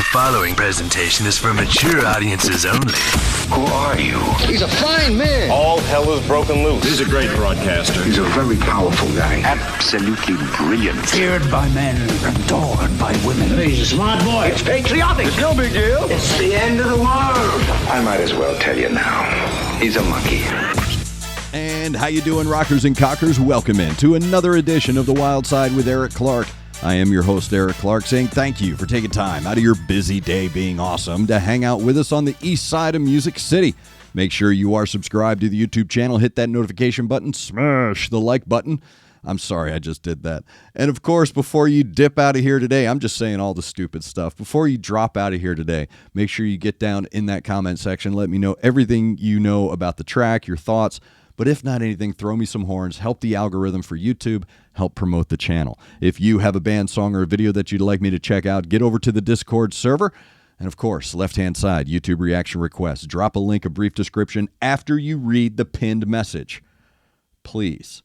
The following presentation is for mature audiences only. Who are you? He's a fine man. All hell is broken loose. He's a great broadcaster. He's a very powerful guy. Absolutely brilliant. Feared by men, adored by women. He's a smart boy. It's patriotic. It's no big deal. It's the end of the world. I might as well tell you now. He's a monkey. And how you doing, rockers and cockers? Welcome in to another edition of The Wyldeside with Eric Clark. I am your host, Eric Clark, saying thank you for taking time out of your busy day being awesome to hang out with us on the east side of Music City. Make sure you are subscribed to the YouTube channel. Hit that notification button. Smash the like button. I'm sorry, I just did that. And of course, before you dip out of here today, I'm just saying all the stupid stuff. Before you drop out of here today, make sure you get down in that comment section. Let me know everything you know about the track, your thoughts. But if not anything, throw me some horns, help the algorithm for YouTube, help promote the channel. If you have a band, song, or a video that you'd like me to check out, get over to the Discord server. And of course, left-hand side, YouTube reaction requests. Drop a link, a brief description after you read the pinned message. Please,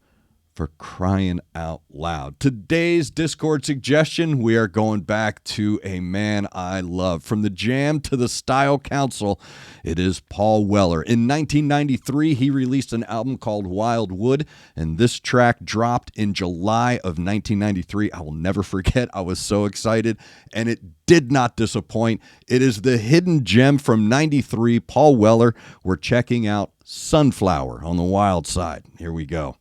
for crying out loud. Today's Discord suggestion, we are going back to a man I love. From the Jam to the Style Council, it is PaulWeller. In 1993, he released an album called Wild Wood, and this track dropped in July of 1993. I will never forget. I was so excited, and it did not disappoint. It is the hidden gem from 93, PaulWeller. We're checking out Sunflower on the Wyldeside. Here we go.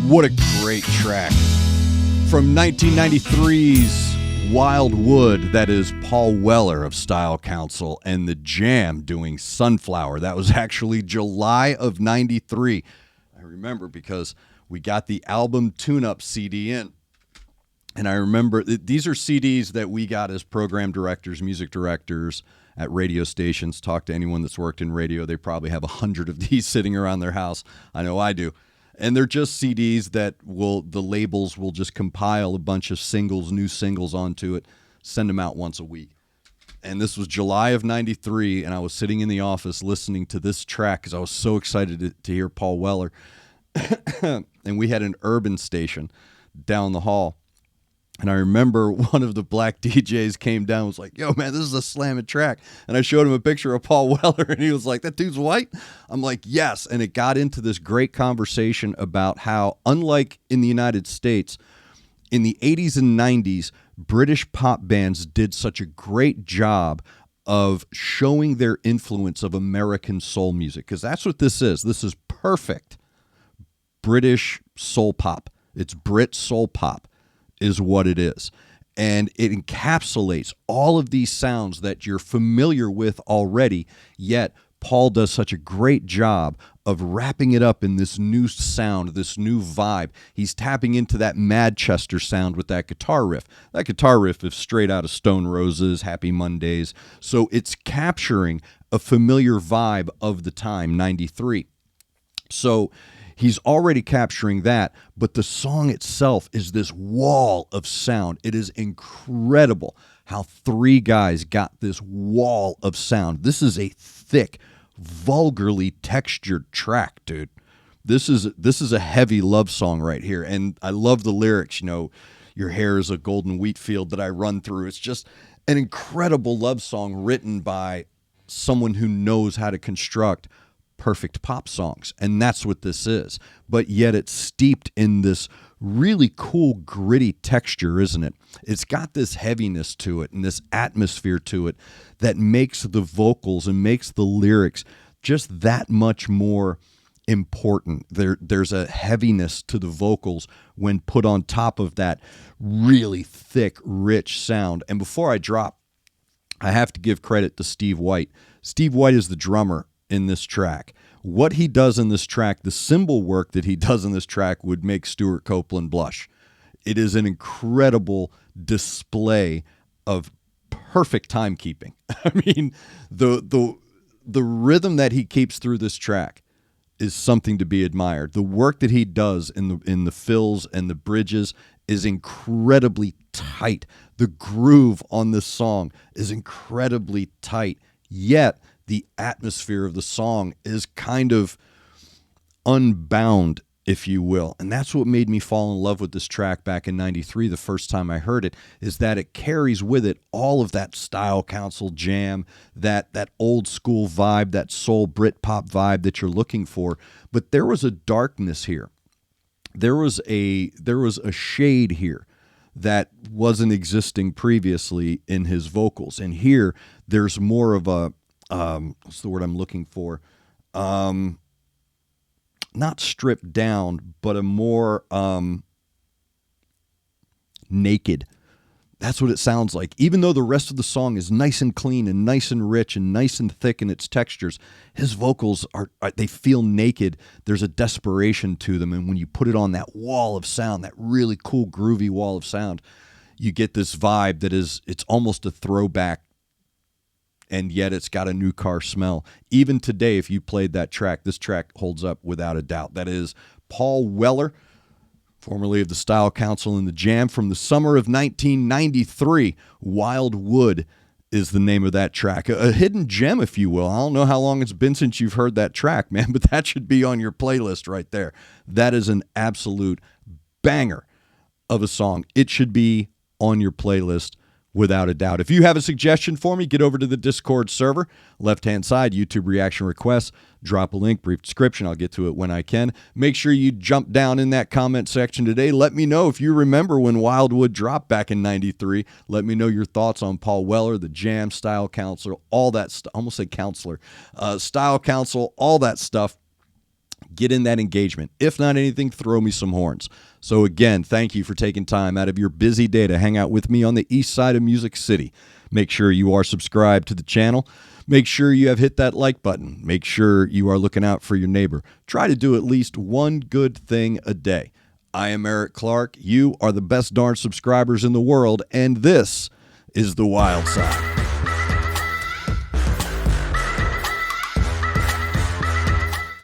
What a great track. From 1993's Wildwood, that is Paul Weller of Style Council and the Jam doing Sunflower. That was actually July of 93. I remember because we got the album tune-up CD in. And I remember these are CDs that we got as program directors, music directors at radio stations. Talk to anyone that's worked in radio. They probably have 100 of these sitting around their house. I know I do. And they're just CDs that the labels will just compile a bunch of singles, new singles onto it, send them out once a week. And this was July of 93, and I was sitting in the office listening to this track because I was so excited to hear Paul Weller. And we had an urban station down the hall. And I remember one of the black DJs came down and was like, yo, man, this is a slamming track. And I showed him a picture of Paul Weller, and he was like, that dude's white? I'm like, yes. And it got into this great conversation about how, unlike in the United States, in the 80s and 90s, British pop bands did such a great job of showing their influence of American soul music. Because that's what this is. This is perfect British soul pop. It's Brit soul pop. Is what it is. And it encapsulates all of these sounds that you're familiar with already, yet Paul does such a great job of wrapping it up in this new sound, this new vibe. He's tapping into that Manchester sound with that guitar riff. That guitar riff is straight out of Stone Roses, Happy Mondays. So it's capturing a familiar vibe of the time, 93. So he's already capturing that, but the song itself is this wall of sound. It is incredible how three guys got this wall of sound. This is a thick, vulgarly textured track, dude. This is a heavy love song right here, and I love the lyrics. You know, your hair is a golden wheat field that I run through. It's just an incredible love song written by someone who knows how to construct perfect pop songs, and that's what this is. But yet it's steeped in this really cool gritty texture, isn't it? It's got this heaviness to it and this atmosphere to it that makes the vocals and makes the lyrics just that much more important. There's a heaviness to the vocals when put on top of that really thick, rich sound. And before I drop, I have to give credit to Steve White. Steve White is the drummer in this track. What he does in this track, the cymbal work that he does in this track would make Stuart Copeland blush. It is an incredible display of perfect timekeeping. I mean, the rhythm that he keeps through this track is something to be admired. The work that he does in the fills and the bridges is incredibly tight. The groove on this song is incredibly tight, yet the atmosphere of the song is kind of unbound, if you will. And that's what made me fall in love with this track back in 93, the first time I heard it, is that it carries with it all of that Style Council jam, that old school vibe, that soul Britpop vibe that you're looking for. But there was a darkness here. There was a shade here that wasn't existing previously in his vocals. And here there's more of a what's the word I'm looking for? Not stripped down, but a more naked. That's what it sounds like. Even though the rest of the song is nice and clean and nice and rich and nice and thick in its textures, his vocals they feel naked. There's a desperation to them. And when you put it on that wall of sound, that really cool, groovy wall of sound, you get this vibe that it's almost a throwback, and yet it's got a new car smell. Even today, if you played that track, this track holds up without a doubt. That is Paul Weller, formerly of the Style Council and the Jam, from the summer of 1993. Wildwood is the name of that track. A hidden gem, if you will. I don't know how long it's been since you've heard that track, man, but that should be on your playlist right there. That is an absolute banger of a song. It should be on your playlist without a doubt. If you have a suggestion for me, get over to the Discord server, left-hand side, YouTube reaction requests, drop a link, brief description. I'll get to it when I can. Make sure you jump down in that comment section today. Let me know if you remember when Wildwood dropped back in 93. Let me know your thoughts on Paul Weller, the Jam, Style Council, all that stuff. Almost say counselor. Style Council, all that stuff. Get in that engagement. If not anything, throw me some horns. So again, thank you for taking time out of your busy day to hang out with me on the east side of Music City. Make sure you are subscribed to the channel. Make sure you have hit that like button. Make sure you are looking out for your neighbor. Try to do at least one good thing a day. I am Eric Clark. You are the best darn subscribers in the world, and this is The Wild Side.